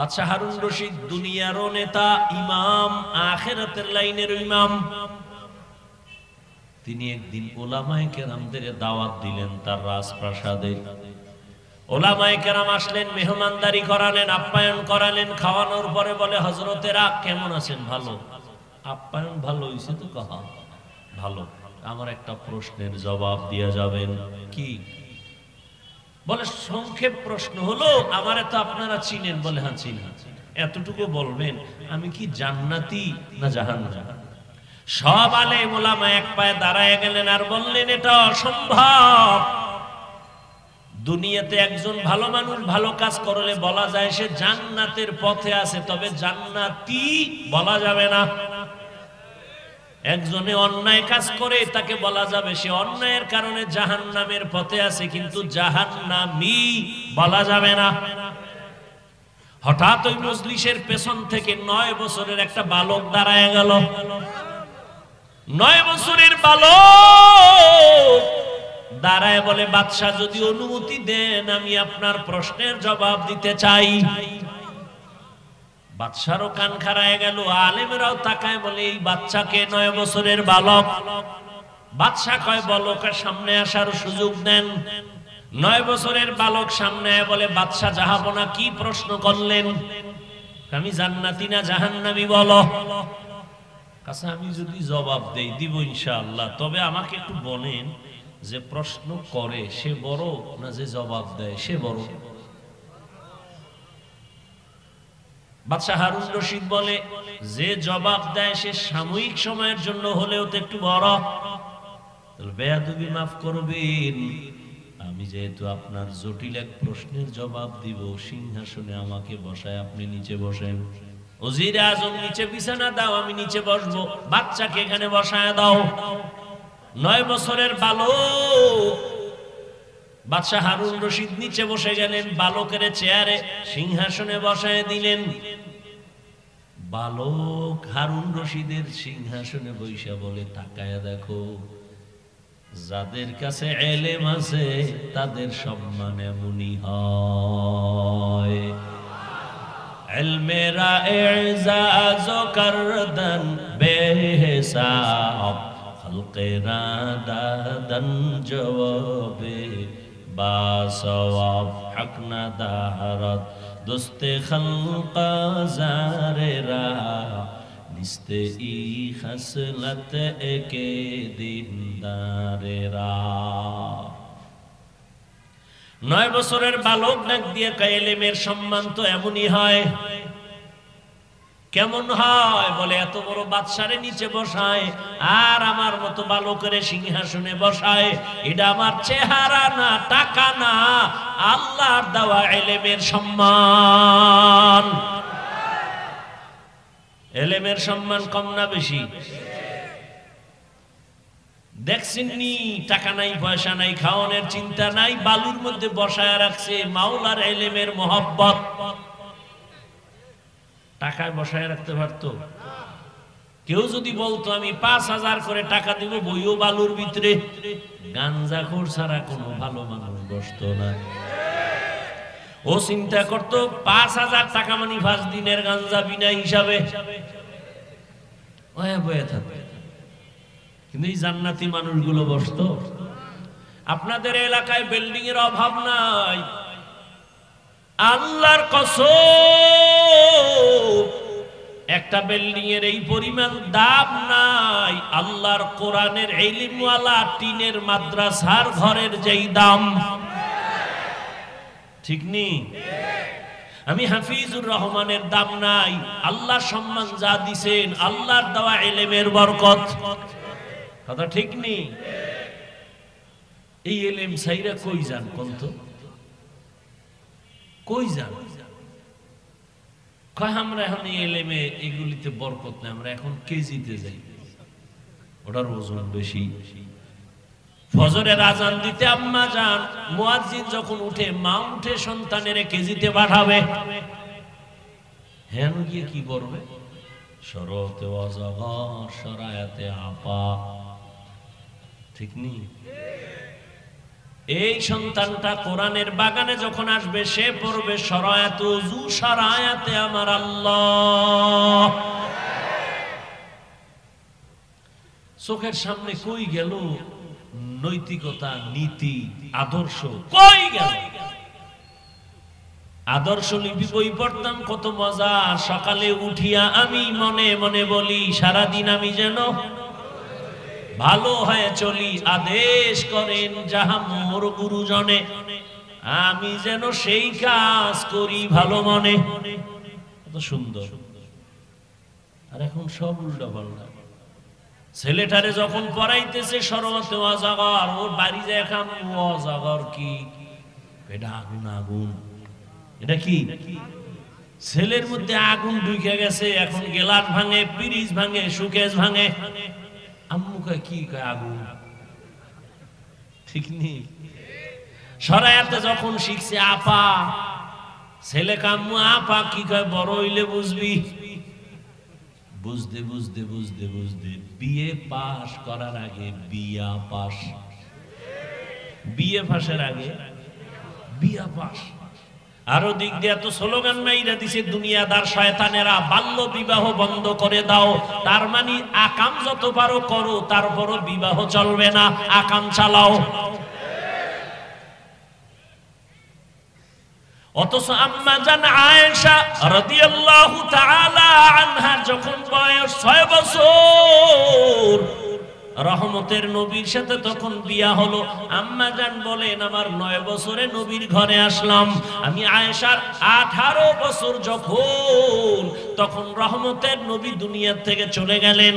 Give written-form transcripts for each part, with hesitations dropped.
বাদশাহ হারুন রশিদ দুনিয়ারও নেতা, ইমাম, আখিরাতের লাইনের ইমাম। তিনি একদিন ওলামায়ে কেরামদের দাওয়াত দিলেন তার রাজপ্রাসাদে। ওলামায়ে কেরাম আসলেন, মেহমানদারি করালেন, আপ্যায়ন করালেন। খাওয়ানোর পরে বলে, হযরতেরা কেমন আছেন? ভালো। আপ্যায়ন ভালো হইছে তো? কহা ভালো। আমার একটা প্রশ্নের জবাব দিয়া যাবেন? কি? বলে সংক্ষেপ প্রশ্ন হলো, আমারে তো আপনারা চিনেন। বলে হ্যাঁ চিনি। এতটুকু বলবেন, আমি কি জান্নাতি না জাহান্নামী? সব আলেম ওলামা এক পায়ে দাঁড়ায় গেলেন আর বললেন, এটা অসম্ভব। দুনিয়াতে একজন ভালো মানুষ ভালো কাজ করলে বলা যায় সে জান্নাতের পথে আছে, তবে জান্নাতি বলা যাবে না। একজনে অন্যায় কাজ করে তাকে বলা যাবে সে অন্যায়ের কারণে জাহান্নামের পথে আছে, কিন্তু জাহান্নামী বলা যাবে না। হঠাৎ ওই মজলিসের পেছন থেকে 9 বছরের একটা বালক দাঁড়ায় গেল। 9 বছরের বালক দাঁড়ায় বলে, বাদশাহ যদি অনুমতি দেন আমি আপনার প্রশ্নের জবাব দিতে চাই। বাদশারও কান খাড়ায় গেল, আলেমেরাও তাকায়, বলে এই বাচ্চাকে 9 বছরের বালক। বাদশাহ কয়, বালকের সামনে আসার সুযোগ দেন। 9 বছরের বালক সামনে বলে, বাদশাহ জাহাপনা কি প্রশ্ন করলেন? আমি জান্নাতি না জাহান্নামী বলো। কাছে আমি যদি জবাব দেই দিব ইনশাআল্লাহ, তবে আমাকে একটু বলেন যে প্রশ্ন করে সে বড় না যে জবাব দেয় সে বড়? বাদশাহ হারুন রশিদ বলে, যে জবাব দেয় সে সাময়িক সময়ের জন্য হলেও তো একটু বড়। বেয়াদবি মাফ করবেন, আমি যেহেতু আপনার জটিল এক প্রশ্নের জবাব দিব, সিংহাসনে আমাকে বসায় আপনি নিচে বসেন। ওজিরে আজম নিচে বিছানা দাও, আমি নিচে বসবো। বাচ্চাকে এখানে বসায় দাও। 9 বছরের বালক। বাদশাহ হারুন রশিদ নিচে বসে গেলেন, বালকের চেয়ারে সিংহাসনে বসায় দিলেন। বালক হারুন রশিদের সিংহাসনে বৈশা বলে, তাকায়া দেখো, যাদের কাছে এলেম আছে তাদের সম্মান এমনই হয়। ইলমেরা ইজাজ করদন বেহিসাব, খলকেরা দাদন জওয়াবে বাসওয়াব, হক না দারত দোস্তে খলকা জারেরা, নিস্তে ই খসলত একে দিনদারেরা। 9 বছরের বালক ডাক দিয়ে কয়, ইলমের সম্মান তো এমনই হয়। কেমন হয়? বলে, এত বড় বাদশারে নিচে বসায় আর আমার মতো বালকের সিংহাসনে বসায়। এটা আমার চেহারা না, টাকা না, আল্লাহর দেওয়া ইলমের সম্মান। ইলমের সম্মান কম না বেশি? দেখছেননি, টাকা নাই, পয়সা নাই, খাওয়ানোর চিন্তা নাই, বালুর মধ্যে বসায় রাখছে মাওলার ইলমের মহব্বত। টাকায় বসায় রাখতে পারতো? কেউ যদি বলতো আমি 5000 করে টাকা দিব, বইও বালুর ভিতরে, গাঞ্জাখোর ছাড়া কোনো ভালো মানুষ বসতো না। ও চিন্তা করতো 5000 টাকা মানে 5 দিনের গাঞ্জা বিনা হিসাবে বয়ে থাকবে। কিন্তু এই জান্নাতি মানুষগুলো বসতো। আপনাদের এলাকায় বিল্ডিং এর অভাব নাই, আল্লাহর কসম একটা বিল্ডিং এর এই পরিমাণ দাম নাই আল্লাহর কোরআনের ইলমওয়ালা টিনের মাদ্রাসার ঘরের যেই দাম। ঠিক নেই? আমি হাফিজুর রহমানের দাম নাই, আল্লাহ সম্মান যা দিছেন আল্লাহর দেওয়া ইলমের বরকত। কথা ঠিক নেই? এই ইলম ছাইরা কই যান কোনতো? কই যান? কয় আমরা এখন এই ইলমে এগুলিতে বরকত নাই, আমরা এখন কেজিতে যাই, ওটার ওজন বেশি। ফজরের আজান দিতে আম্মা যান, মুয়াজ্জিন যখন উঠে মা উঠে সন্তানের কেজিতে পাঠাবে। হ্যাঁ গিয়ে কি করবে? শরতে ওয়াজাগর শরায়াতে আপা। ঠিক নেই? এই সন্তানটা কোরআনের বাগানে যখন আসবে সে পড়বে শরায়াত ওযু শরায়াতে আমার আল্লাহ। চোখের সামনে কই গেল নৈতিকতা, নীতি, আদর্শ? কই গেল? আদর্শ লিপি বই পড়তাম, কত মজা। সকালে উঠিয়া আমি মনে মনে বলি, সারাদিন আমি যেন ভালো হয়ে চলি। আদেশ করেন যাহা মোর গুরুজনে, আমি যেন সেই কাজ করি ভালো মনে। কত সুন্দর। আর এখন সব উল্টা পাল্টা। ছেলেটারে যখন পড়াইতেছে শরবতে অজাগর, ওর বাড়ি যায় খাম অজাগর কি? এটা আগুন আগুন। এটা কি? ছেলের মধ্যে আগুন ঢুকে গেছে। এখন গেলাস ভাঙে, পিরিজ ভাঙে, সুকেশ ভাঙে। আম্মু কয় কি? কয় আগুন। ঠিক নেই। শরায়াতে যখন শিখছে আপা, ছেলে কাম্মু আপা কি কয়? বড় হইলে বুঝবি। বুঝতে বুঝতে বুঝতে বুঝতে বিয়ে পাস করার আগে বিয়া পাস, বিয়ে পাশের আগে বিয়া পাস। আরো দিক দিয়ে এত স্লোগান মাইরা দিছে দুনিয়াদার শয়তানেরা, বাল্য বিবাহ বন্ধ করে দাও। তার মানে আকাম যত পারো করো, তারপরও বিবাহ চলবে না, আকাম চালাও। অথচ আম্মা জান আয়েশা রাদিয়াল্লাহু তাআলা আনহা যখন বয়স 6 বছর, রহমতের নবীর সাথে তখন বিয়া হলো। আম্মা জান বলেন আমার 9 বছরে নবীর ঘরে আসলাম। আমি আয়েশার 18 বছর যখন, তখন রহমতের নবী দুনিয়া থেকে চলে গেলেন।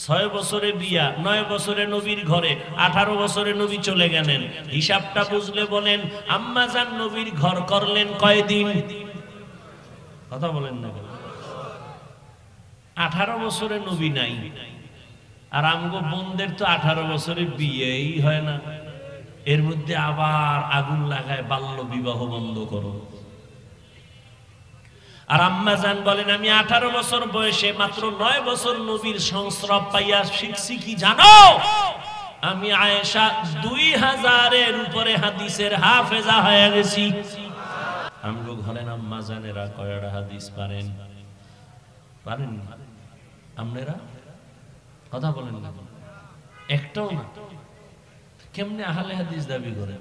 6 বছরে বিয়া, 9 বছরে নবীর ঘরে, 18 বছরে নবী চলে গেলেন। হিসাবটা বুঝলে বলেন আম্মা জান নবীর ঘর করলেন কয়দিন? কথা বলেন না কেন? 18 বছরে নবী নাই। আর আমগো বোনদের তো 18 বছরে বিয়েই হয় না। এর মধ্যে আবার আগুন লাগায় বাল্য বিবাহ বন্ধ করো। আর আম্মা জান বলেন আমি 18 বছর বয়সে মাত্র 9 বছর নবীর সংস্রব পাইয়া শিখছি কি জানো? আমি আয়েশা 2000-এর উপরে হাদিসের হাফেজা হয়ে গেছি। আমগো ঘরে আম্মা জানেরা কয়টা হাদিস পারেন? পারেন না আপনারা? কথা বলেন না, একটাও না। কেমনে আহলে হাদিস দাবি করে?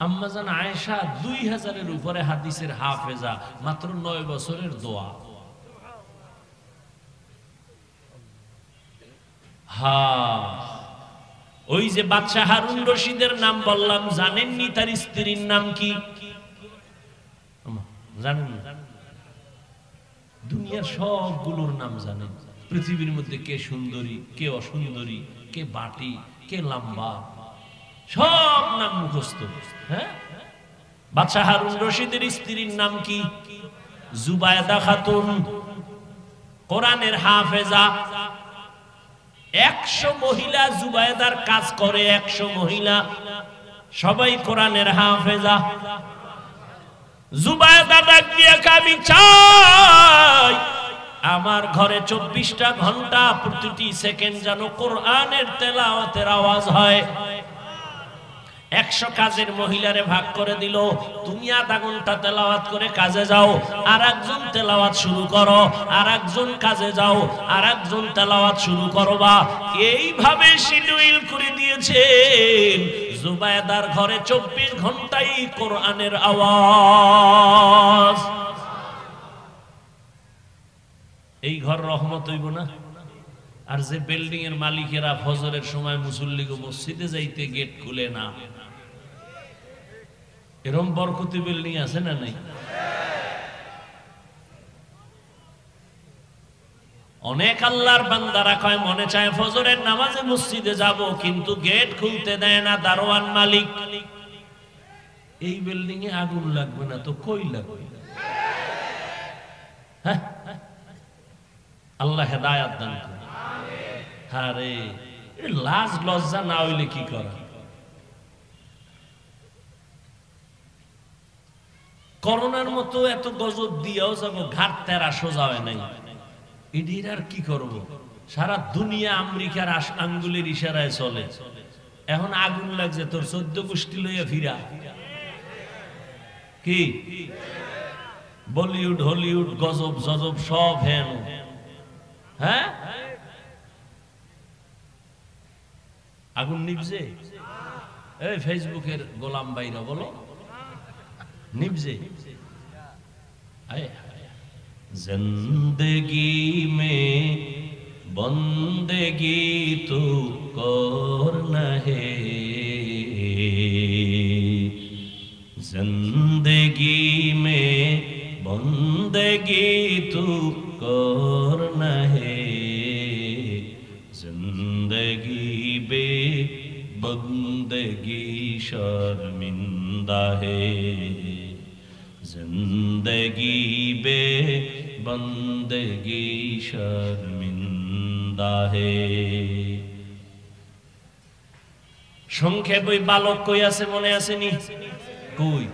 আম্মা জান আয়েশা 2000-এর উপরে হাদিসের হাফেজা, মাত্র 9 বছরের দোয়া। ওই যে বাদশাহ হারুন রশিদের নাম বললাম, জানেননি তার স্ত্রীর নাম কি? জানেন না? দুনিয়ার সবগুলোর নাম জানেন। পৃথিবীর মধ্যে কে সুন্দরী, কে অসুন্দরী, কে বাটি, কে লম্বা, সব নাম মুখস্থ। হ্যাঁ, বাদশাহ হারুন রশিদের স্ত্রীর নাম কি? জুবায়দা খাতুন, কোরআনের হাফেজা। 100 মহিলা জুবায়দার কাজ করে, 100 মহিলা, সবাই কোরআনের হাফেজা। জুবায়দা ডাক দিয়ে আমি চাই আমার ঘরে 24টা ঘন্টা প্রতিটি সেকেন্ড যেন কোরআনের তেলাওয়াতের আওয়াজ হয়। 100 কাজের মহিলারে ভাগ করে দিল, তুমি আধা ঘন্টা তেলাওয়াত করে কাজে যাও, আর একজন তেলাওয়াত শুরু করো, আর একজন কাজে যাও, আর একজন তেলাওয়াত শুরু করবা। এইভাবে শিডিউল করে দিয়েছেন। জুবায়দার ঘরে 24 ঘন্টাই কোরআনের আওয়াজ। এই ঘর রহমত হইব না? আর যে বিল্ডিং এর মালিকেরা ফজরের সময় মুসল্লিকে মসজিদে যাইতে গেট খুলে না, এরকম বরকতি বিল্ডিং আছে না নাই? অনেক আল্লাহর বান্দারা কয় মনে চায় ফজরের নামাজে মসজিদে যাব, কিন্তু গেট খুলতে দেয় না দারোয়ান মালিক। এই বিল্ডিং এ আগুন লাগবে না তো কই লাগবে? হ্যাঁ, আল্লাহ হেদায়েত দান করুন। আরে লাজ লজ্জা না হইলে কি করা? করোনার মতো এত গজব দিয়েও যাব, ঘাট তেরা সোজা হয় নাই। এটির আর কি করব? সারা দুনিয়া আমেরিকার আঙ্গুলের ইশারায় চলে। এখন আগুন লাগছে তোর 14 গোষ্ঠী লইয়া ফিরা কি বলিউড হলিউড গজব জজব সব হেন হ্যাঁ আগুন নিভছে এই ফেসবুকের গোলাম ভাইরা বলো নিভছে जिंदगी में बंदगी तो करना है जिंदगी में बंदगी तो करना है जिंदगी बे बंदगी शर्मिंदा है जिंदगी बे बंदगी शर्मिंदा है সংক্ষেপ ওই বালক কই আছে মনে আসেনি কই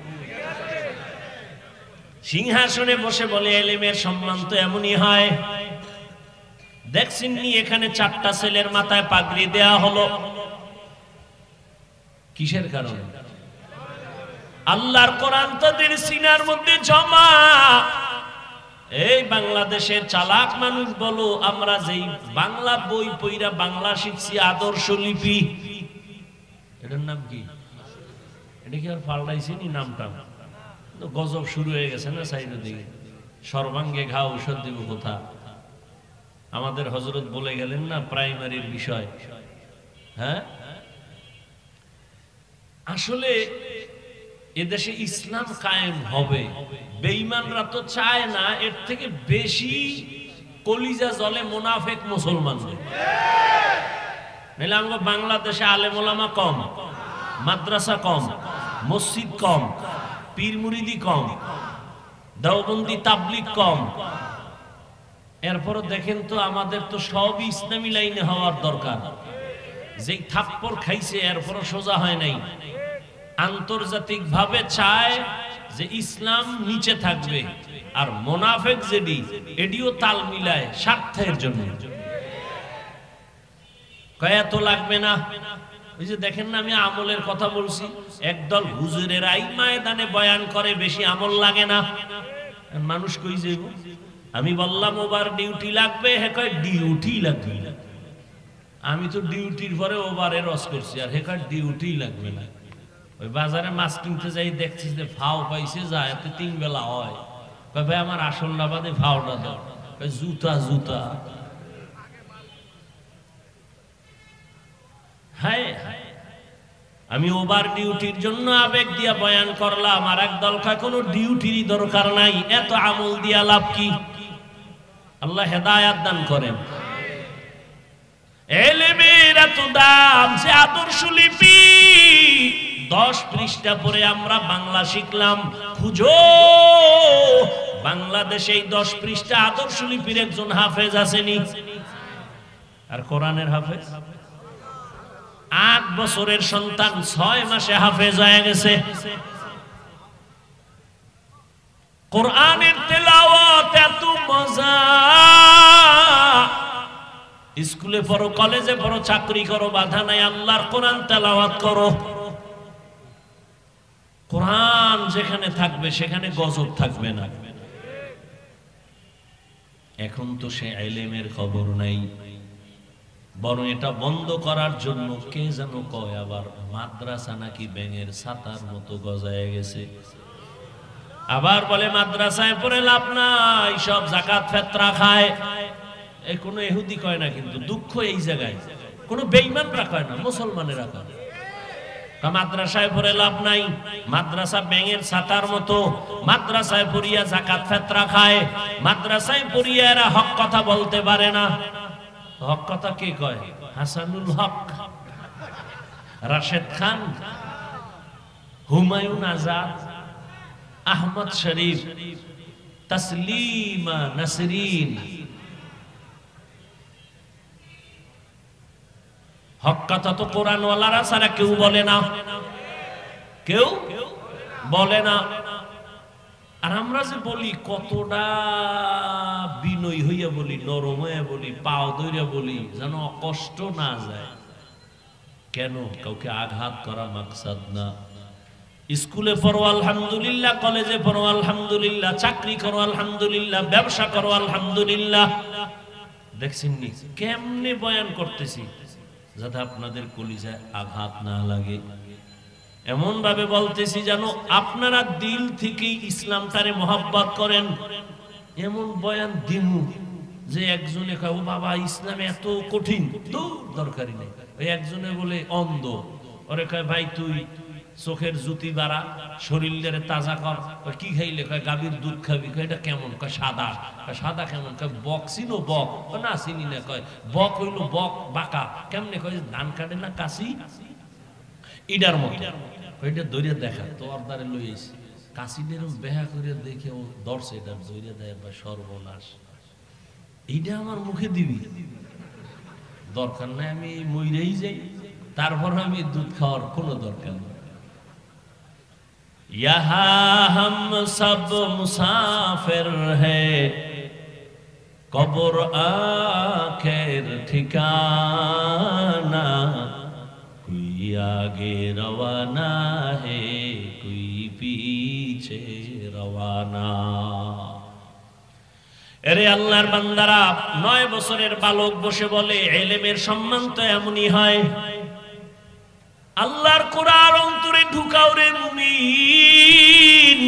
সিংহাসনে বসে বলে ইলমের সম্মান তো এমনই হয় দেখছেন নি এখানে 4টা ছেলের মাথায় পাগড়ি দেয়া হলো কিসের কারণে আল্লাহর কোরআন তাদের সিনার মধ্যে জমা এই বাংলাদেশের চালাক মানুষ বলো আমরা যেই বাংলা বই পড়া বাংলা শিখছি আদর্শ লিপি এটার নাম কি এটা কি আর পাল্টাইছে নি নামটা তো গজব শুরু হয়ে গেছে না সাইডের দিকে সর্বাঙ্গে ঘা ঔষধ দিব কোথা আমাদের হযরত বলে গেলেন না প্রাইমারির বিষয় হ্যাঁ আসলে এদেশে ইসলাম কায়েম হবে বেঈমানরা তো চায় না এর থেকে বেশি কলিজা জ্বলে মুনাফিক মুসলমানদের নিলাম বাংলাদেশে আলেম ওলামা কম মাদ্রাসা কম মসজিদ কম পীর মুরিদি কম দেওবন্দি তাবলিগ কম এরপর দেখেন তো আমাদের তো সবই ইসলামী লাইনে হওয়ার দরকার যেই থাপ্পড় খাইছে এরপর সোজা হয় নাই আন্তর্জাতিক ভাবে চায় যে ইসলাম নিচে থাকবে আর মুনাফিক যেডি এডিও তাল মিলায় স্বার্থের জন্য কয়া তো লাগবে না ওই যে দেখেন না আমি আমলের কথা বলছি একদল হুজুরের আই ময়দানে বয়ান করে বেশি আমল লাগে না মানুষ কই যাইব আমি বললাম ওভার ডিউটি লাগবে হে কয় ডিউটি লাগবে আমি তো ডিউটির পরে ওভারে রস করছি আর হে কয় ডিউটি লাগবে না ওই বাজারে মাছ কিনতে যাই দেখছি যে ফাও পাইছে যায় তো 3 বেলা হয় কয় ভাই আমার আসল না বাদে ফাওটা দাও কয় জুতা জুতা হায় আমি ওভার ডিউটির জন্য আবেগ দিয়া বয়ান করলাম আর একদল কয় কোনো ডিউটিরই দরকার নাই এত আমল দিয়া লাভ কি আল্লাহ হেদায়েত দান করেন ইলমের এত দাম যে আদর্শ লিপি 10 পৃষ্ঠা পরে আমরা বাংলা শিখলাম খুঁজো বাংলাদেশে এই 10 পৃষ্ঠা আদর্শ লিপির একজন হাফেজ আসেনি আর কোরআনের হাফেজ 8 বছরের সন্তান 6 মাসে হাফেজ হয়ে গেছে কোরআনের তেলাওয়াত এত মজা স্কুলে পড়ো কলেজে পড়ো চাকরি করো বাধা নাই আল্লাহর কোরআন তেলাওয়াত করো কোরআন যেখানে থাকবে সেখানে গজব থাকবে না এখন তো সে ইলমের খবর নাই বরং এটা বন্ধ করার জন্য কে যেন কয় আবার মাদ্রাসা নাকি ব্যাঙের ছাতার মতো গজায় গেছে আবার বলে মাদ্রাসায় পড়ে লাভ নাই সব যাকাত ফিতরা খায় এই কোন ইহুদি কয় না কিন্তু দুঃখ এই জায়গায় কোন বেঈমানরা কয় না মুসলমানেরা কয় মাদ্রাসায় পড়ে লাভ নাই মাদ্রাসা ব্যাঙের ছাতার মতো মাদ্রাসায় পড়িয়া যাকাত ফিতরা খায় মাদ্রাসায় পড়িয়া এরা হক কথা বলতে পারে না হক কথা কে কয় হাসানুল হক রাশেদ খান হুমায়ুন আজাদ আহমদ শরীফ তসলিমা নাসরিন হক কথা তো কোরআন ওয়ালারা ছাড়া কেউ বলে না কেউ বলে না আর আমরা যে বলি কতটা বিনয় হইয়া বলি নরম হইয়া বলি পাও ধইরা বলি যেন কষ্ট না যায় কেন? কাউকে আঘাত করা মাকসাদ না। স্কুলে পড়ো আলহামদুলিল্লাহ, কলেজে পড়ো আলহামদুলিল্লাহ, চাকরি করো আলহামদুলিল্লাহ, ব্যবসা করো আলহামদুলিল্লাহ। দেখছেন নি কেমনে বয়ান করতেছি যাতে আপনাদের কলিজায় আঘাত না লাগে, এমন ভাবে বলতেছি যেন আপনারা দিল থেকে ইসলামটারে মহব্বত করেন। এমন বয়ান দিমু যে একজনে কয়, ও বাবা ইসলামে এত কঠিন, দরকারই নেই। ওই একজনে বলে অন্ধ, ওরে কয় ভাই তুই চোখের জ্যোতি বাড়া, শরীরের তাজা কর। কি খাইলে? কয় গাভীর দুধ খাবি। কয় এটা কেমন? কয় সাদা। কয় সাদা কেমন? কয় বক চিনো? বক না চিনি না। কয় বক হইল বক বাঁকা। কেমনে? কয় ধান কাটে না কাশি ইডার মতো। ওইটা দৌড়ে দেখা তো অর্দারে লইস কাশিদের বেহা করে দেখে ও দর্শে এটা দৌড়ে দেয় বা সর্বনাশ। এইটা আমার মুখে দিবি? দরকার নাই, আমি মইরেই যাই, তারপর আমি দুধ খাওয়ার কোনো দরকার নেই। यहाँ हम सब मुसाफिर है, कब्र आखिर ठिकाना, कोई आगे रवाना है, कोई पीछे रवाना। এরে আল্লাহর বান্দারা, 9 বছরের বালক বসে বলে ইলমের সম্মান তো এমনই হয়। আল্লাহর কোরআন অন্তরে ঢুকাও রে মুমিন।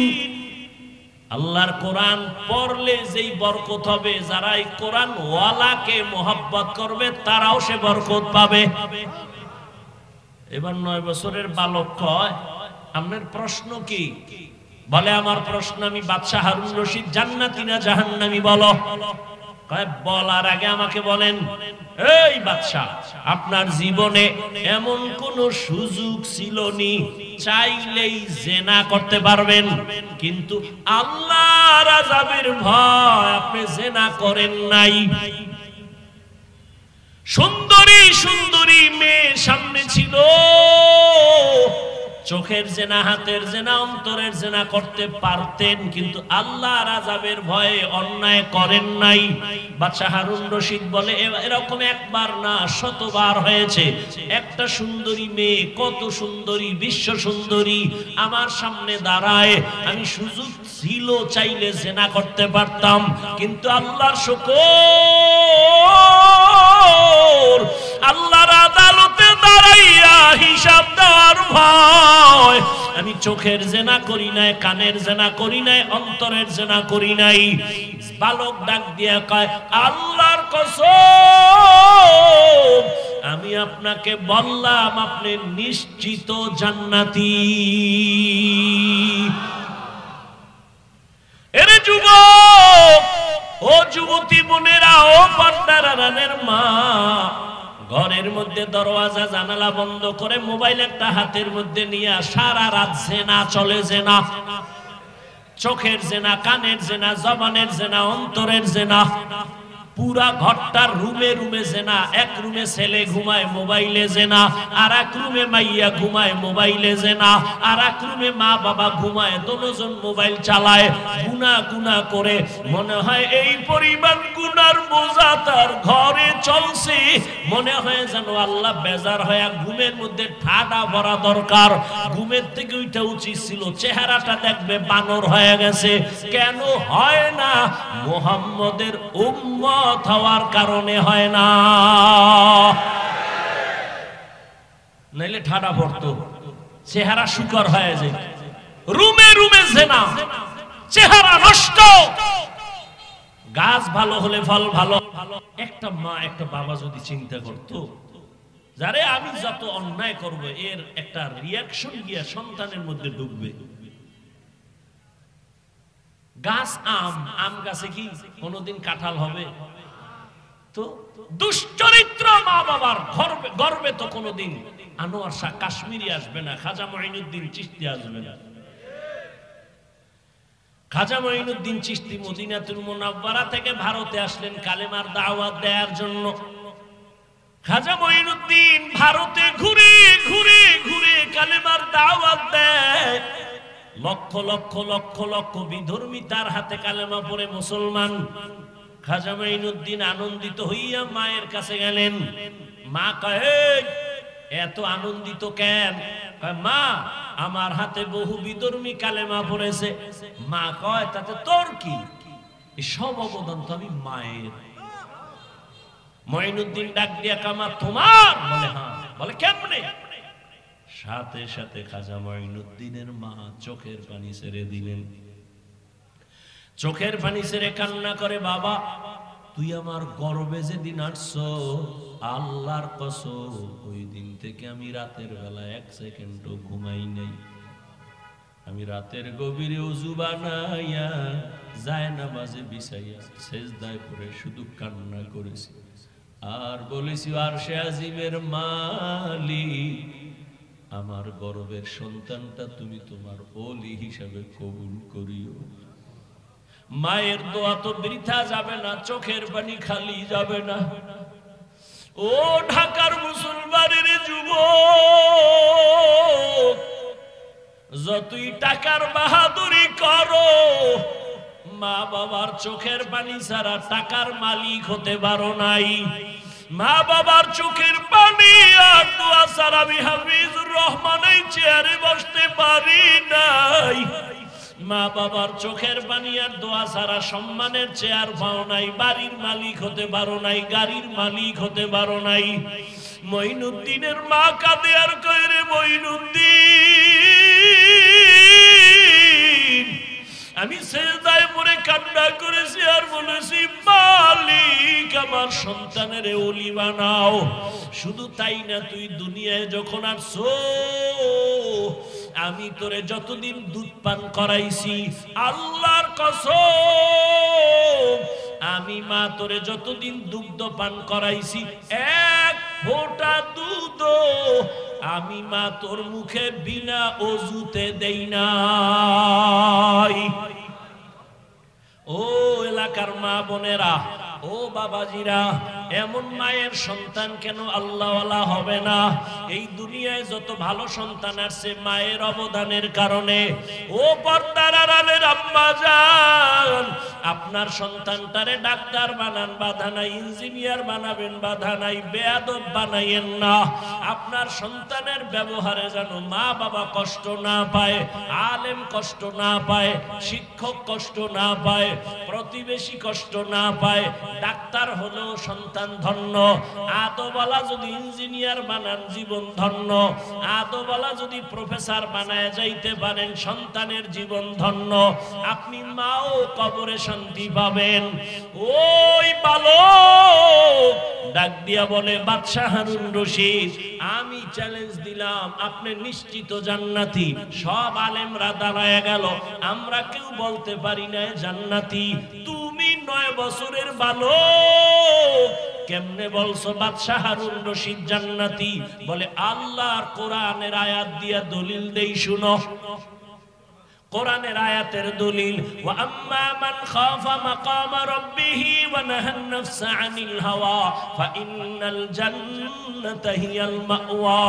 আল্লাহর কোরআন পড়লে যেই বরকত হবে, যারা এই কোরআন ওয়ালাকে মোহাব্বত করবে তারাও সে বরকত পাবে। এবার 9 বছরের বালক কয়, আপনার প্রশ্ন কি? বলে আমার প্রশ্ন, আমি বাদশা হারুন রশিদ জান্নাতি না জাহান্নামী বলো। কয় বলার আগে আমাকে বলেন, এই বাদশা আপনার জীবনে এমন কোন সুযোগ ছিল নি চাইলেই জিনা করতে পারবেন, কিন্তু আল্লাহর আযাবের ভয় আপনি জিনা করেন নাই? সুন্দরী সুন্দরী মেয়ে সামনে ছিল, চোখের জেনা, হাতের জেনা, অন্তরের জেনা করতে পারতেন, কিন্তু আল্লাহর আযাবের ভয়ে অন্যায় করেন নাই। বাদশা হারুন রশিদ বলে এরকম একবার না শতবার হয়েছে। একটা সুন্দরী মেয়ে, কত সুন্দরী, বিশ্ব সুন্দরী আমার সামনে দাঁড়ায়, আমি সুযোগ ছিল চাইলে জেনা করতে পারতাম, কিন্তু আল্লাহর শুকর, আল্লাহর আদালতে দাঁড়াইয়া হিসাব দেওয়ার ভয় আমি চোখের জেনা করি নাই, কানের জেনা করি নাই, অন্তরের জেনা করি নাই। বালক ডাক দিয়া কয়, আল্লাহর কসম আমি আপনাকে বললাম আপনি নিশ্চিত জান্নাতি। এরে যুবক, ও যুবতী বোনেরা, ও পর্দার আড়ালের মা, ঘরের মধ্যে দরওয়াজা জানালা বন্ধ করে মোবাইল একটা হাতের মধ্যে নিয়ে সারা রাত জেনা চলে। জেনা, চোখের জেনা, কানের জেনা, জবানের জেনা, অন্তরের জেনা, পুরা ঘরটার রুমে রুমে জেনা। এক রুমে ছেলে ঘুমায় মোবাইলে জেনা, আর এক রুমে মাইয়া ঘুমায় মোবাইলে জেনা, আর এক রুমে মা বাবা ঘুমায়, দুজন মোবাইল চালায়, গুনাহ গুনাহ করে। মনে হয় এই পরিমাণ গুনার বোঝা তার ঘরে চলছে, মনে হয় যেন আল্লাহ বেজার হয়ে ঘুমের মধ্যে ঠাডা ভরা দরকার। ঘুমের থেকে ওইটা উচিত ছিল, চেহারাটা দেখবে বানর হয়ে গেছে। কেন হয় না? মুহাম্মদের উম্মত হওয়ার কারণে হয় না, নাইলে ঠাডা ভরতো, চেহারা শুকর হয়ে যায়। রুমে রুমে জেনা, চেহারা নষ্ট। গাছ ভালো হলে ফল ভালো। একটা মা একটা বাবা যদি চিন্তা করতো, যারে আমি যত অন্যায় করব এর একটা রিয়াকশন গিয়া সন্তানের মধ্যে ঢুকবে। গাছ আম, আম গাছে কি কোনদিন কাঁঠাল হবে? তো দুশ্চরিত্র মা বাবার গর্বে তো কোনদিন আনোয়ার শাহ কাশ্মীরি আসবে না, খাজা মঈনুদ্দিন চিশতি আসবে না। খাজা মঈনুদ্দিন চিশতি মদিনাতুল মুনাওয়ারা থেকে ভারতে আসলেন কালেমার দাওয়াত দেওয়ার জন্য। খাজা মঈনুদ্দিন ভারতে ঘুরে ঘুরে ঘুরে কালেমার দাওয়াত দেয়। লক্ষ লক্ষ লক্ষ লক্ষ বিধর্মী তার হাতে কালেমা পড়ে মুসলমান। খাজা মঈনুদ্দিন আনন্দিত হইয়া মায়ের কাছে গেলেন। মা কহে, এত আনন্দিত কেন? মা আমার হাতে বহু বিধর্মী কালেমা পড়েছে। মা কয় তাতে তোর কি, সব অবদান তো আমি মায়ের। মঈনুদ্দিন ডাক দিয়া কামা তোমার? বলে হ্যাঁ। বলে কেমনে? সাথে সাথে খাজা মঈনুদ্দিনের মা চোখের পানি ছেড়ে দিলেন। চোখের পানি ছেড়ে কান্না করে, বাবা তুই আমার গর্বে যেদিন আসছো, আল্লাহর কসম ওই দিন থেকে আমি রাতের বেলা এক সেকেন্ডও ঘুমাই নাই। আমি রাতের গভীরে ওযু বানাইয়া জায়নামাজে বিছাইয়া সেজদায় পড়ে শুধু কান্না করেছি আর বলেছি, আরশে আজিমের মালিক, আমার গর্বের সন্তানটা তুমি তোমার ওলি হিসাবে কবুল করিও। মায়ের দোয়া তো বৃথা যাবে না, চোখের পানি খালি যাবে না। ও ঢাকার মুসলমানের যুবক, যতই টাকার বাহাদুরি করো, মা বাবার চোখের পানি ছাড়া টাকার মালিক হতে পারো নাই। মা বাবার চোখের পানি আর দোয়া ছাড়া আমি হাফিজুর রহমান এই চেয়ারে বসতে পারি নাই। মা বাবার চোখের পানি আর দোয়া ছাড়া সম্মানের চেয়ার পাও নাই, বাড়ির মালিক হতে পারো নাই, গাড়ির মালিক হতে পারো নাই। মঈনুদ্দিনের মা কাঁদে আর কয়, রে মঈনুদ্দিন, আমি সেজদায় পড়ে কান্না করেছি আর বলেছি, মালিক আমার সন্তানের ওলি বানাও। শুধু তাই না, তুই দুনিয়ায় যখন আসছো, আমি তোরে যতদিন দুধ পান করাইছি, আল্লাহর কসম আমি মা তোরে যতদিন দুগ্ধ পান করাইছি, এক ফোঁটা দুধ আমি মা তোর মুখে বিনা ওযুতে দেই নাই। ও এলাকার মা বোনেরা, ও বাবাজিরা, এমন মায়ের সন্তান কেন আল্লাহওয়ালা হবে না? এই দুনিয়ায় যত ভালো সন্তান আসছে মায়ের অবদানের কারণে। ও পর্দার আড়ালের আম্মা জান, আপনার সন্তানটারে ডাক্তার বানান, বাধা নাই। ইঞ্জিনিয়ার বানাবেন, বাধা নাই। বেয়াদব বানাইয়েন না। আপনার সন্তানের ব্যবহারে যেন মা বাবা কষ্ট না পায়, আলেম কষ্ট না পায়, শিক্ষক কষ্ট না পায়, প্রতিবেশী কষ্ট না পায়। ডাক্তার হলেও সন্তান ধন্য। আদওয়ালা যদি ইঞ্জিনিয়ার বানান, জীবন ধন্য। আদওয়ালা যদি প্রফেসর বানায় যাইতে পারেন, সন্তানের জীবন ধন্য। আপনি মাও কবরে শান্তি পাবেন। ওই বালক ডাক দিয়া বলে, বাদশাহ হারুন রশিদ, আমি চ্যালেঞ্জ দিলাম, আপনি নিশ্চিত জান্নাতি। সব আলেমরা দাঁড়ায় গেল, আমরা কেউ বলতে পারি না জান্নাতি। তুমি 9 বছরের বালক, কেমনে বলছো বাদশাহ হারুন রশিদ জান্নাতি? বলে, আল্লাহর কোরআনের আয়াত দিয়া দলিল দেই, শুনো। কোরআনের আয়াতের দলিল, ওয়া আম্মা মান খাফা মাকামা রাব্বিহি ওয়া নাহান নাফসা আনিল হাওয়া ফাইন্নাল জান্নাতা হিয়াল মাওয়া।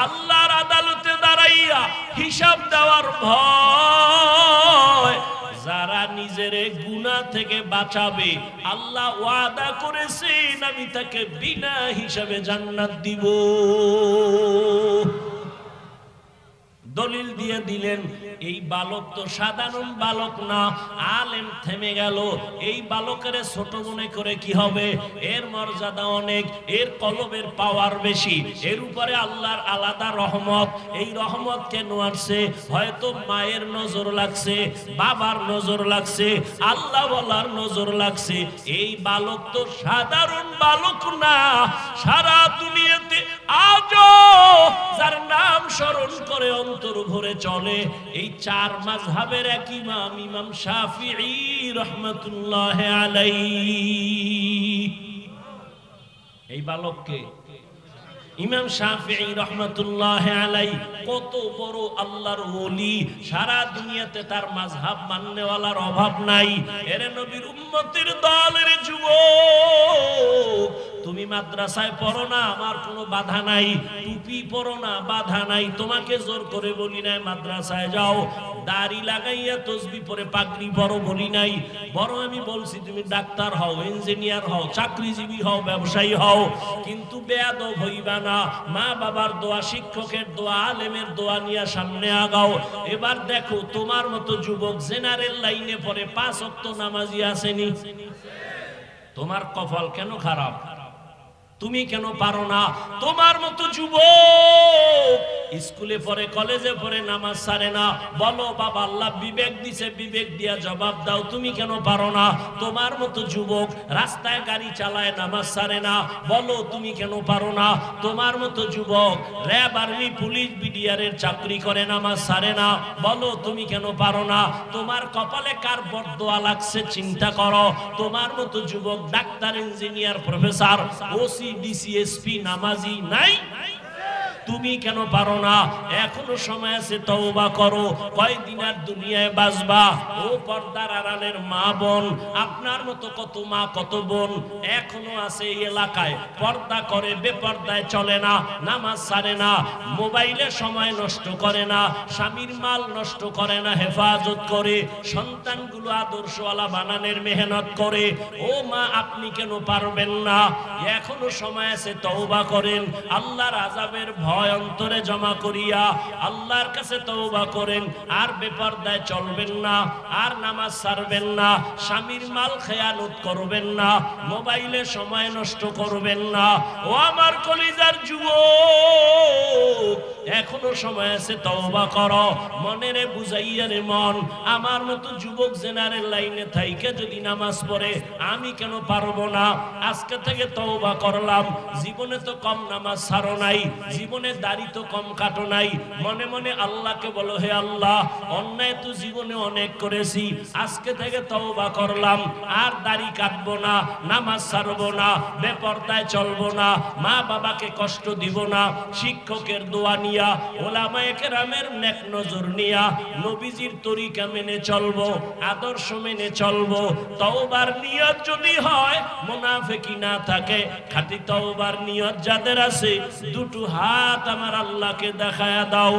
আল্লাহর আদালতে দাঁড়াইয়া হিসাব দেওয়ার ভয় যারা নিজের গুনাহ থেকে বাঁচাবে, আল্লাহ ওয়াদা করেছেন আমি তাকে বিনা হিসাবে জান্নাত দিব। দলিল দিয়ে দিলেন। এই বালক তো সাধারণ বালক না, আলেম। থেমে গেল। এই বালকের ছোট মনে করে কি হবে? এর মর্যাদা অনেক, এর কলবের পাওয়ার বেশি, এর উপরে আল্লাহর আলাদা রহমত। এই রহমত কেন আসছে? হয়তো মায়ের নজর লাগছে, বাবার নজর লাগছে, আল্লাহ ওয়ালার নজর লাগছে। এই বালক তো সাধারণ বালক না। সারা দুনিয়াতে আজও যার নাম স্মরণ করে অন্তর ভরে চলে, এই 4 মাযহাবের এক ইমাম, ইমাম শাফিঈ রাহমাতুল্লাহ আলাইহি। এই বালককে ইমাম শাফিঈ রাহমাতুল্লাহ আলাইহি কত বড় আল্লাহর ওলি। সারা দুনিয়াতে তার মাযহাব মাননেওয়ালার অভাব নাই। এর নবীর উম্মতের দলের যুবক, তুমি মাদ্রাসায় পড়ো না, আমার কোনো বাধা নাই, টুপি পরো না, বাধা নাই, তোমাকে জোর করে বলি নাই মাদ্রাসায় যাও, দাড়ি লাগাইয়া তসবিহ পরে পাগড়ি পরো বলি নাই, বরং আমি বলছি তুমি ডাক্তার হও, ইঞ্জিনিয়ার হও, চাকরিজীবী হও, ব্যবসায়ী হও, কিন্তু বেয়াদব হইবা না। মা বাবার দোয়া, শিক্ষকের দোয়া, আলেমের দোয়া নিয়ে সামনে আগাও। এবার দেখো তোমার মতো যুবক জেনারেল লাইনে পড়ে 5 ওয়াক্ত নামাজি আসেনি, তোমার কপাল কেন খারাপ? তুমি কেন পারো না? তোমার মতো যুবক স্কুলে পড়ে, কলেজে পড়ে, নামাজ ছাড়ে না, বলো বাবা আল্লাহ বিবেক দিছে, বিবেক দিয়া জবাব দাও, তুমি কেন পারো না? তোমার মতো যুবক রাস্তায় গাড়ি চালায়, নামাজ ছাড়ে না, বলো তুমি কেন পারো না? তোমার মতো যুবক র্যাব, আর্মি, পুলিশ, বিডিআরের চাকরি করে, নামাজ ছাড়ে না, বলো তুমি কেন পারো না? তোমার কপালে কার বরদোয়া লাগছে চিন্তা করো। তোমার মতো যুবক doctor, engineer, professor, OC, DC, SP নামাজি নাই, তুমি কেন পারো না? এখনো সময় আছে, তওবা করো। কয়দিন আর দুনিয়ায় বাঁচবা? ও পর্দার আড়ালের মা বোন, আপনার মতো কত মা কত বোন এখনো আছে এই এলাকায়, পর্দা করে, বেপর্দায় চলে না, নামাজ ছাড়ে না, মোবাইলে সময় নষ্ট করে না, স্বামীর মাল নষ্ট করে না, হেফাজত করে, সন্তানগুলো আদর্শওয়ালা বানানোর মেহনত করে। ও মা, আপনি কেন পারবেন না? এখনো সময় আছে, তওবা করেন। আল্লাহর আযাবের ভয় অন্তরে জমা করিয়া আল্লাহর কাছে তওবা করেন। আর বেপরদায় চলবেন না, আর নামাজ ছাড়বেন না, স্বামীর মাল খেয়ানত করবেন না, মোবাইলে সময় নষ্ট করবেন না। ও আমার কলিজার যুবক, এখনো সময় আছে, তওবা করো। মনেরে বুঝাইয়া রে মন, আমার মতো যুবক জেনারেল লাইনে থাইকে যদি নামাজ পড়ে, আমি কেন পারবো না? আজকে থেকে তওবা করলাম। জীবনে তো কম নামাজ ছাড়ো নাই, জীবনে দাড়ি তো কম কাটো নাই। মনে মনে আল্লাহকে বলো, হে আল্লাহ, অন্যায় তো জীবনে অনেক করেছি, আজকে থেকে তওবা করলাম, আর দাড়ি কাটবো না, নামাজ ছাড়বো না, বেপরদায় চলবো না, মা বাবাকে কষ্ট দিব না, শিক্ষকের দোয়া নিয়া, ওলামায়ে কেরামের নেক নজর নিয়া, নবীজির তরিকা মেনে চলবো, আদর্শ মেনে চলবো। তওবার নিয়ত যদি হয়, মুনাফিকি না থাকে, খাঁটি তওবার নিয়ত যাদের আছে, দুটো হাত আমার আল্লাহকে দেখায়া দাও।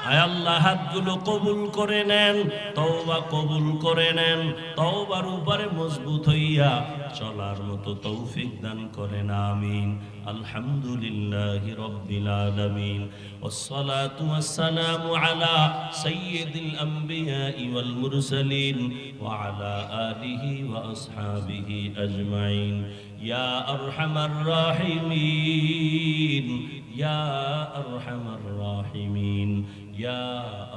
আয় আল্লাহ, হাতগুলো কবুল করে নেন, তওবা কবুল করে নেন, তওবার উপরে মজবুত হইয়া চলার মতো তৌফিক দান করেন, আমিন। আলহামদুলিল্লাহি রাব্বিল আলামিন, ওয়াসসালাতু ওয়াসসালামু আলা সাইয়্যিদিল আমবিয়াই ওয়াল মুরসালিন ওয়া আলা আলিহি ওয়া আসহাবিহি আজমাইন। ইয়া আরহামার রাহিমিন, ইয়া আরহামার রাহিমিন, ইয়া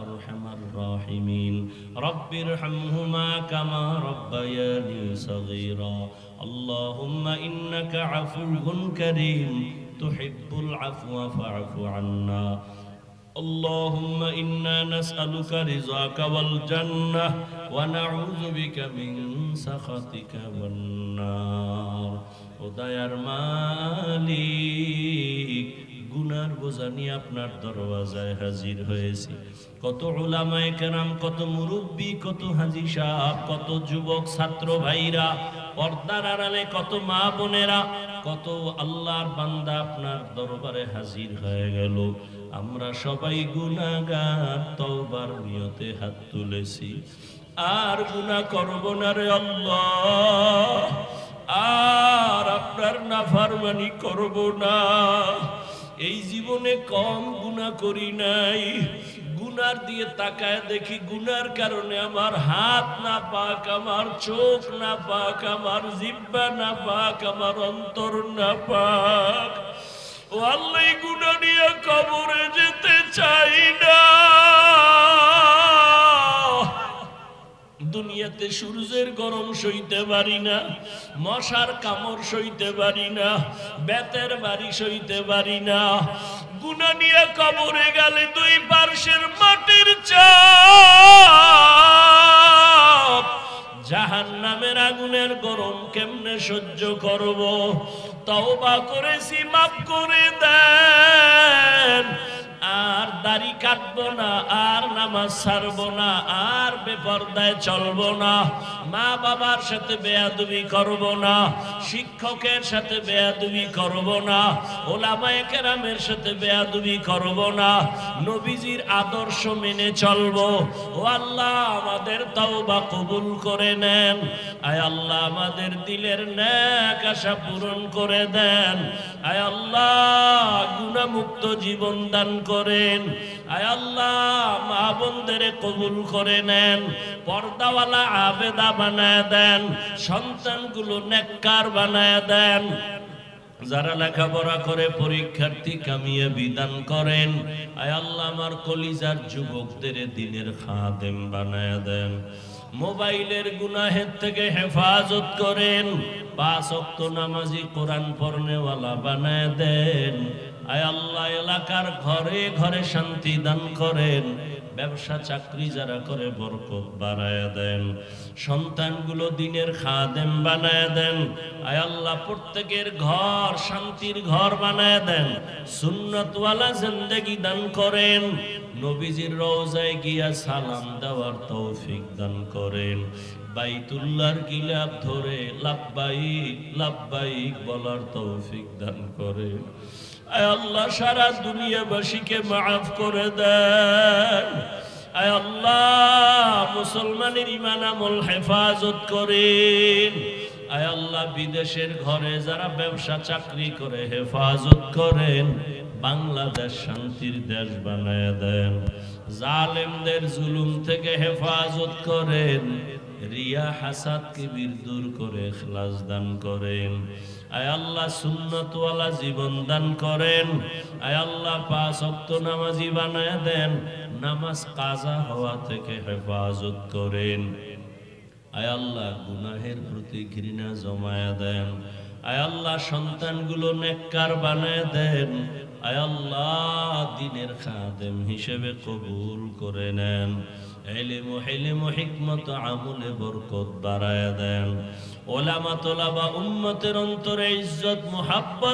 আরহামার রাহিমিন। রব্বিরহামহুমা কামা রাব্বায়ানি সগীরা। আল্লাহুম্মা ইন্নাকা আফুউন কারীম তুহিব্বুল আফওয়া ফা'ফু আন্না। اللهم إنا نسألك رضاك والجنة ونعوذ بك من سخطك والنار। খোদায়ার মালিক, গুনার বোঝা নিয়ে আপনার দরওয়াজায় হাজির হয়েছি। কত উলামায়ে কেরাম, কত মুরব্বী, কত হাজী সাহেব, কত যুবক ছাত্র ভাইরা, পর্দার আড়ালে কত মা বোনেরা, কত আল্লাহর বান্দা আপনার দরবারে হাজির হয়ে গেল। আমরা সবাই গুনাহগার, তওবার নিয়তে হাত তুলেছি, আর গুনাহ করব না রে আল্লাহ, আর আপনার নাফরমানি করব না। এই জীবনে কম গুনাহ করি নাই, গুনার দিয়ে তাকায় দেখি গুনার কারণে আমার হাত না পাক, আমার চোখ না পাক, আমার জিহ্বা না পাক, আমার অন্তর না পাক। ও আল্লাহ, এই গুনাহ নিয়ে কবরে যেতে চাই না। দুনিয়াতে সূর্যের গরম সইতে পারি না, মশার কামড় সইতে পারি না, বেতের বাড়ি সইতে পারি না। গুনাহ নিয়ে কবরে গেলে দুই পার্শ্বের মাটির চাপ, জাহান্নামের আগুনের গরম কেমনে সহ্য করব? তওবা করেছি, মাফ করে দেন। আর দাড়ি কাটবো না, আর নামাজ ছাড়বো না, আর বেপরদায় চলবো না, মা বাবার সাথে বেয়াদবি করব না, শিক্ষকের সাথে বেয়াদবি করব না, ওলামায়ে কেরামের সাথে বেয়াদবি করব না, নবীজির আদর্শ মেনে চলবো। ও আল্লাহ আমাদের তওবা কবুল করে নেন। আয় আল্লাহ আমাদের দিলের নেক আশা পূরণ করে দেন। আয় আল্লাহ গুনাহমুক্ত জীবন দান করেন। আয় আল্লাহ মা বোনদের কবুল করে নেন, পর্দাওয়ালা আবেদা বানায় দেন, সন্তানগুলো নেককার বানায় দেন। যারা লেখাপড়া করে পরীক্ষার্থী কামিয়ে বিধান করেন। আয় আল্লাহ আমার কলিজার যুবকদের দিনের খাদেম বানায় দেন। মোবাইলের গুনাহের থেকে হেফাজত করেন। 5 ওয়াক্ত নামাজি কোরআন পড়নেওয়ালা বানায় দেন। আয় আল্লাহ এলাকার ঘরে ঘরে শান্তি দান করেন। ব্যবসা চাকরি যারা করে বরকত বাড়ায় দেন। সন্তানগুলো দিনের খাদেম বানায় দেন। আয় আল্লাহ প্রত্যেকের ঘর শান্তির ঘর বানায় দেন। সুন্নতওয়ালা জিন্দেগি দান করেন। নবীজির রওজায় গিয়া সালাম দেওয়ার তৌফিক দান করেন। বাইতুল্লাহর গিলাফ ধরে লাব্বাইক লাব্বাইক বলার তৌফিক দান করেন। আয় আল্লাহ সারা দুনিয়াবাসীকে মাফ করে দেন। আয় আল্লাহ মুসলমানের ঈমান আমল হেফাজত করেন। আয় আল্লাহ বিদেশের ঘরে যারা ব্যবসা চাকরি করে হেফাজত করেন। বাংলাদেশ শান্তির দেশ বানায় দেন। জালেমদের জুলুম থেকে হেফাজত করেন। রিয়া হাসাদ কিবির দূর করে ইখলাস দান করেন। আয় আল্লাহ সুন্নতওয়ালা জীবন দান করেন। আয় আল্লাহ 5 ওয়াক্ত নামাজি বানায় দেন। নামাজ কাজা হওয়া থেকে হেফাজত করেন। আয় আল্লাহ গুনাহের প্রতি ঘৃণা জমায়া দেন। আয় আল্লাহ সন্তানগুলো নেককার বানায় দেন। আয় আল্লাহ দিনের খাদেম হিসেবে কবুল করে নেন। ইলম ও হিলম ও হিকমত আমলে বরকত বাড়ায় দেন। ওলামা তোলাবা উম্মতের অন্তরে ইজ্জত মুহাব্বত